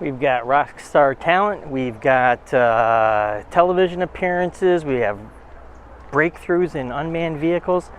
We've got rock star talent, we've got television appearances, we have breakthroughs in unmanned vehicles.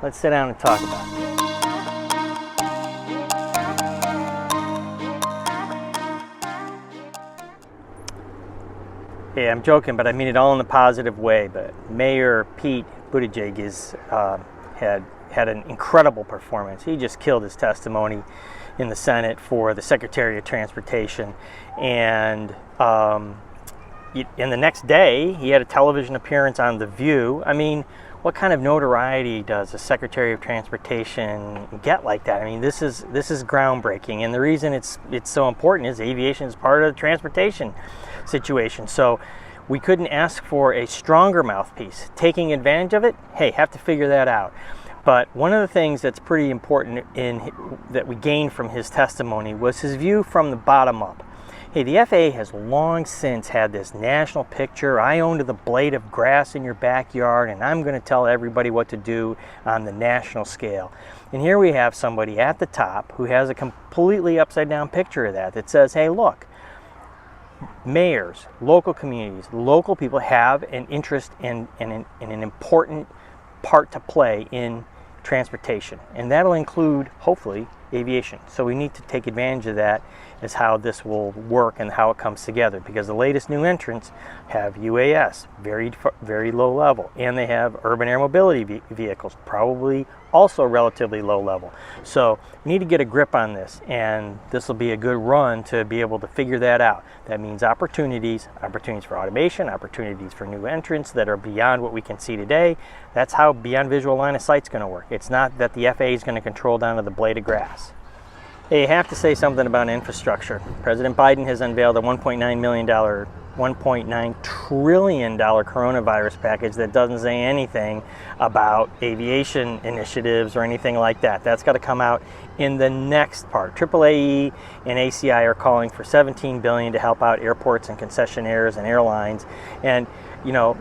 Let's sit down and talk about it. Hey, I'm joking, but I mean it all in a positive way. But Mayor Pete Buttigieg had an incredible performance. He just killed his testimony in the Senate for the Secretary of Transportation, and the next day he had a television appearance on The View. I mean, what kind of notoriety does a Secretary of Transportation get like that? I mean, this is groundbreaking, and the reason it's so important is aviation is part of the transportation situation. So we couldn't ask for a stronger mouthpiece. Taking advantage of it, hey, have to figure that out. But one of the things that's pretty important that we gained from his testimony was his view from the bottom up. Hey, the FAA has long since had this national picture. I own the blade of grass in your backyard, and I'm going to tell everybody what to do on the national scale. And here we have somebody at the top who has a completely upside down picture of that says, hey, look, mayors, local communities, local people have an interest in an important part to play in transportation, and that'll include hopefully aviation. So we need to take advantage of that as how this will work and how it comes together, because the latest new entrants have UAS, very low level, and they have urban air mobility vehicles, probably also relatively low level. So we need to get a grip on this, and this will be a good run to be able to figure that out. That means opportunities for automation, opportunities for new entrants that are beyond what we can see today. That's how beyond visual line of sight is going to work. It's not that the FAA is going to control down to the blade of grass. Hey, you have to say something about infrastructure. President Biden has unveiled a $1.9 trillion coronavirus package that doesn't say anything about aviation initiatives or anything like that. That's got to come out in the next part. AAAE and ACI are calling for $17 billion to help out airports and concessionaires and airlines. And,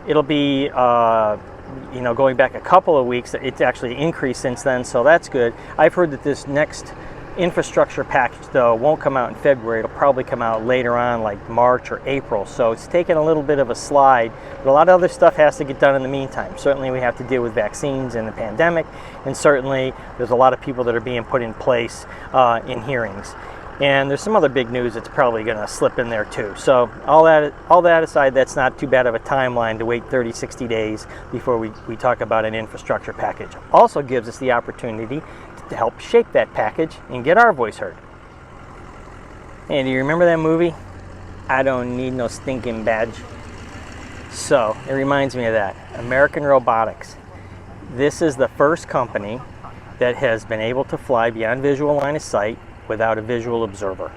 it'll be, going back a couple of weeks, it's actually increased since then, so that's good. I've heard that this next infrastructure package, though, won't come out in February. It'll probably come out later on, like March or April. So it's taken a little bit of a slide, but a lot of other stuff has to get done in the meantime. Certainly we have to deal with vaccines and the pandemic, and certainly there's a lot of people that are being put in place in hearings. And there's some other big news that's probably going to slip in there too. So all that aside, that's not too bad of a timeline to wait 30, 60 days before we talk about an infrastructure package. Also gives us the opportunity to help shape that package and get our voice heard. And do you remember that movie? I don't need no stinking badge. So it reminds me of that. American Robotics. This is the first company that has been able to fly beyond visual line of sight without a visual observer.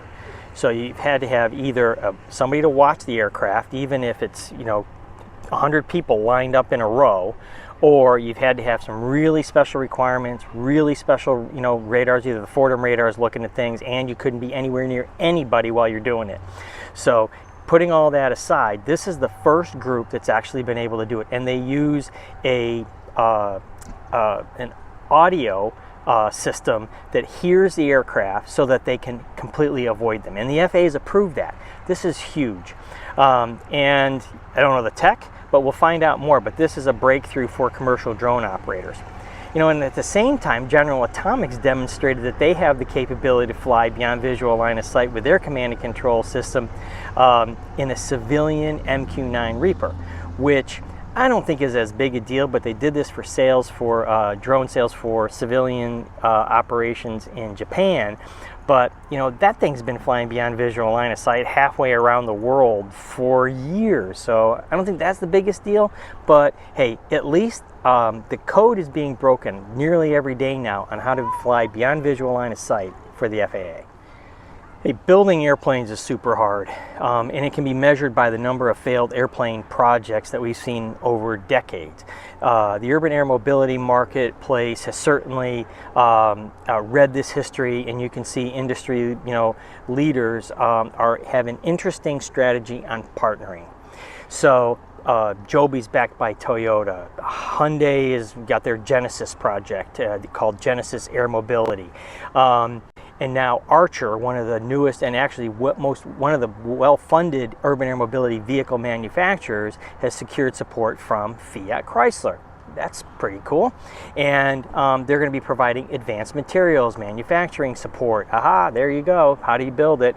So you've had to have either somebody to watch the aircraft, even if it's 100 people lined up in a row, or you've had to have some really special requirements, really special radars, either the Fordham radars looking at things, and you couldn't be anywhere near anybody while you're doing it. So putting all that aside, this is the first group that's actually been able to do it, and they use an audio system that hears the aircraft so that they can completely avoid them. And the FAA has approved that. This is huge. And I don't know the tech, but we'll find out more. But this is a breakthrough for commercial drone operators. And at the same time, General Atomics demonstrated that they have the capability to fly beyond visual line of sight with their command and control system in a civilian MQ-9 Reaper, which I don't think is as big a deal, but they did this for drone sales for civilian operations in Japan. But that thing's been flying beyond visual line of sight halfway around the world for years. So I don't think that's the biggest deal. But hey, at least the code is being broken nearly every day now on how to fly beyond visual line of sight for the FAA. Hey, building airplanes is super hard, and it can be measured by the number of failed airplane projects that we've seen over decades. The urban air mobility marketplace has certainly read this history, and you can see industry leaders have an interesting strategy on partnering. So Joby's backed by Toyota. Hyundai has got their Genesis project called Genesis Air Mobility. And now Archer, one of the newest and actually one of the well-funded urban air mobility vehicle manufacturers, has secured support from Fiat Chrysler. That's pretty cool. And they're going to be providing advanced materials, manufacturing support. Aha, there you go. How do you build it?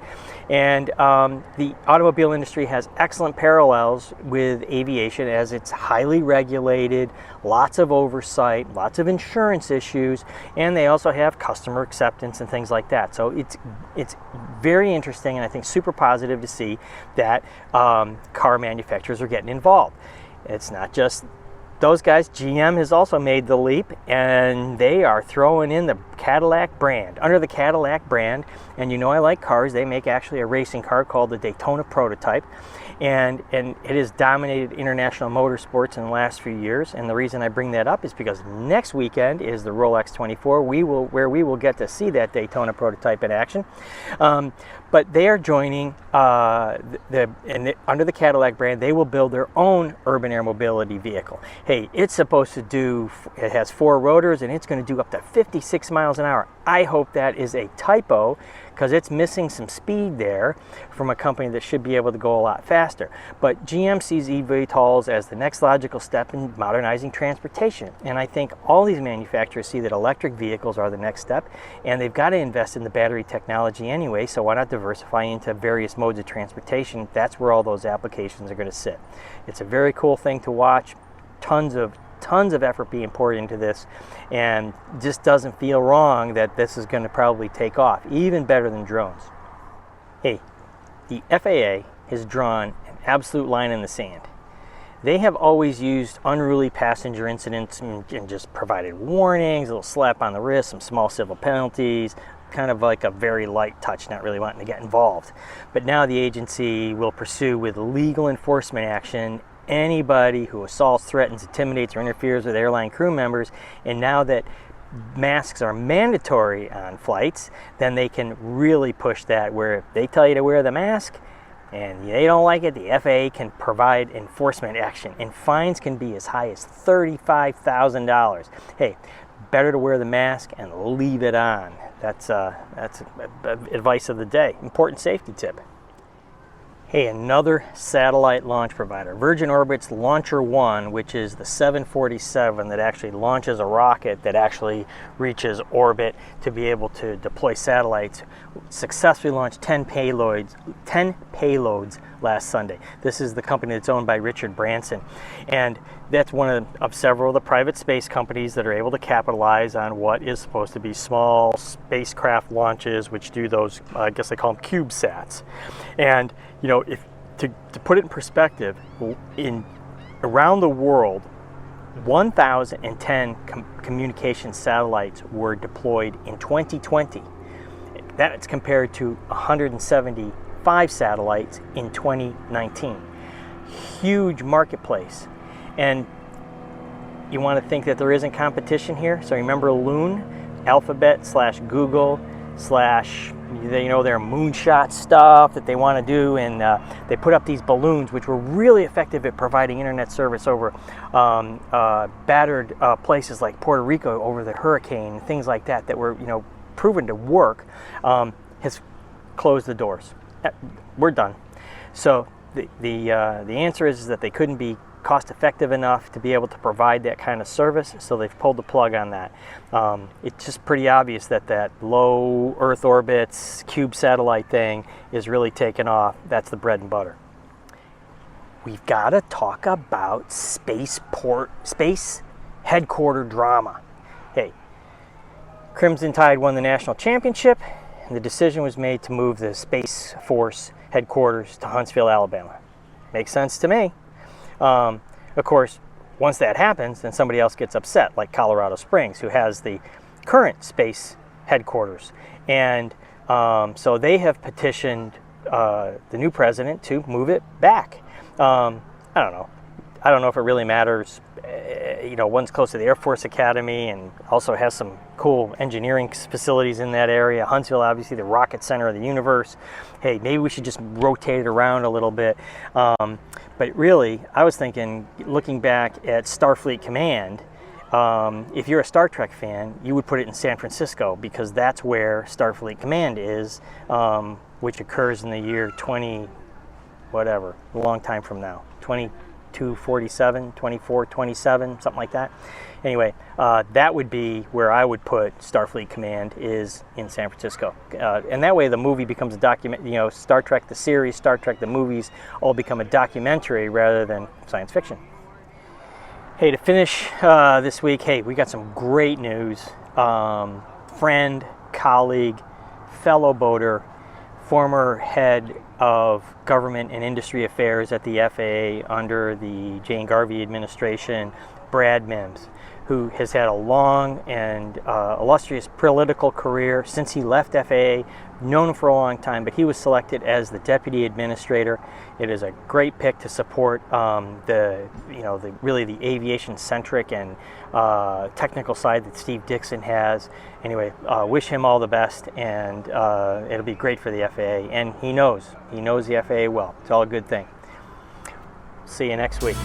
And the automobile industry has excellent parallels with aviation, as it's highly regulated, lots of oversight, lots of insurance issues, and they also have customer acceptance and things like that. So it's very interesting, and I think super positive to see that car manufacturers are getting involved. It's not just those guys. GM has also made the leap, and they are throwing in the Cadillac brand. Under the Cadillac brand, and you know I like cars, they make actually a racing car called the Daytona Prototype, and it has dominated international motorsports in the last few years. And the reason I bring that up is because next weekend is the Rolex 24, where we will get to see that Daytona Prototype in action. But they are joining under the Cadillac brand. They will build their own urban air mobility vehicle. Hey, it's supposed to do, it has 4 rotors, and it's going to do up to 56 miles an hour. I hope that is a typo, because it's missing some speed there from a company that should be able to go a lot faster. But GM sees eVTOLs as the next logical step in modernizing transportation. And I think all these manufacturers see that electric vehicles are the next step, and they've got to invest in the battery technology anyway, so why not diversify into various modes of transportation? That's where all those applications are going to sit. It's a very cool thing to watch. Tons of effort being poured into this, and just doesn't feel wrong that this is going to probably take off, even better than drones. Hey, the FAA has drawn an absolute line in the sand. They have always used unruly passenger incidents and just provided warnings, a little slap on the wrist, some small civil penalties, kind of like a very light touch, not really wanting to get involved. But now the agency will pursue with legal enforcement action anybody who assaults, threatens, intimidates, or interferes with airline crew members. And now that masks are mandatory on flights, then they can really push that, where if they tell you to wear the mask and they don't like it, the FAA can provide enforcement action, and fines can be as high as $35,000. Hey, better to wear the mask and leave it on. That's advice of the day. Important safety tip. Hey, another satellite launch provider. Virgin Orbit's Launcher One, which is the 747 that actually launches a rocket that actually reaches orbit to be able to deploy satellites, successfully launched 10 payloads last Sunday. This is the company that's owned by Richard Branson, and that's one of several of the private space companies that are able to capitalize on what is supposed to be small spacecraft launches, which do those, I guess they call them CubeSats. And you know, if to put it in perspective, around the world, 1,010 communication satellites were deployed in 2020. That's compared to 175 satellites in 2019. Huge marketplace. And you want to think that there isn't competition here? So remember Loon, Alphabet / Google / their moonshot stuff that they want to do, and they put up these balloons which were really effective at providing internet service over battered places like Puerto Rico over the hurricane, things like that were proven to work. Has closed the doors. We're done. So the answer is that they couldn't be cost effective enough to be able to provide that kind of service, so they've pulled the plug on that. It's just pretty obvious that low Earth orbits, cube satellite thing is really taking off. That's the bread and butter. We've got to talk about space headquarter drama. Hey, Crimson Tide won the national championship, and the decision was made to move the Space Force headquarters to Huntsville, Alabama. Makes sense to me. Of course, once that happens, then somebody else gets upset, like Colorado Springs, who has the current space headquarters. And so they have petitioned the new president to move it back. I don't know. I don't know if it really matters. One's close to the Air Force Academy and also has some cool engineering facilities in that area. Huntsville, obviously, the rocket center of the universe. Hey, maybe we should just rotate it around a little bit. But really, I was thinking, looking back at Starfleet Command, if you're a Star Trek fan, you would put it in San Francisco because that's where Starfleet Command is, which occurs in the year 20, whatever, a long time from now, 2247, 2427, something like that. Anyway, that would be where I would put Starfleet Command, is in San Francisco. And that way the movie becomes a document, Star Trek the series, Star Trek the movies all become a documentary rather than science fiction. Hey, to finish this week, hey, we got some great news. Friend, colleague, fellow boater, former head of government and industry affairs at the FAA under the Jane Garvey administration, Brad Mims, who has had a long and illustrious political career since he left FAA, known him for a long time, but he was selected as the deputy administrator. It is a great pick to support the aviation centric and technical side that Steve Dixon has. Anyway, wish him all the best, and it'll be great for the FAA. And he knows the FAA well. It's all a good thing. See you next week.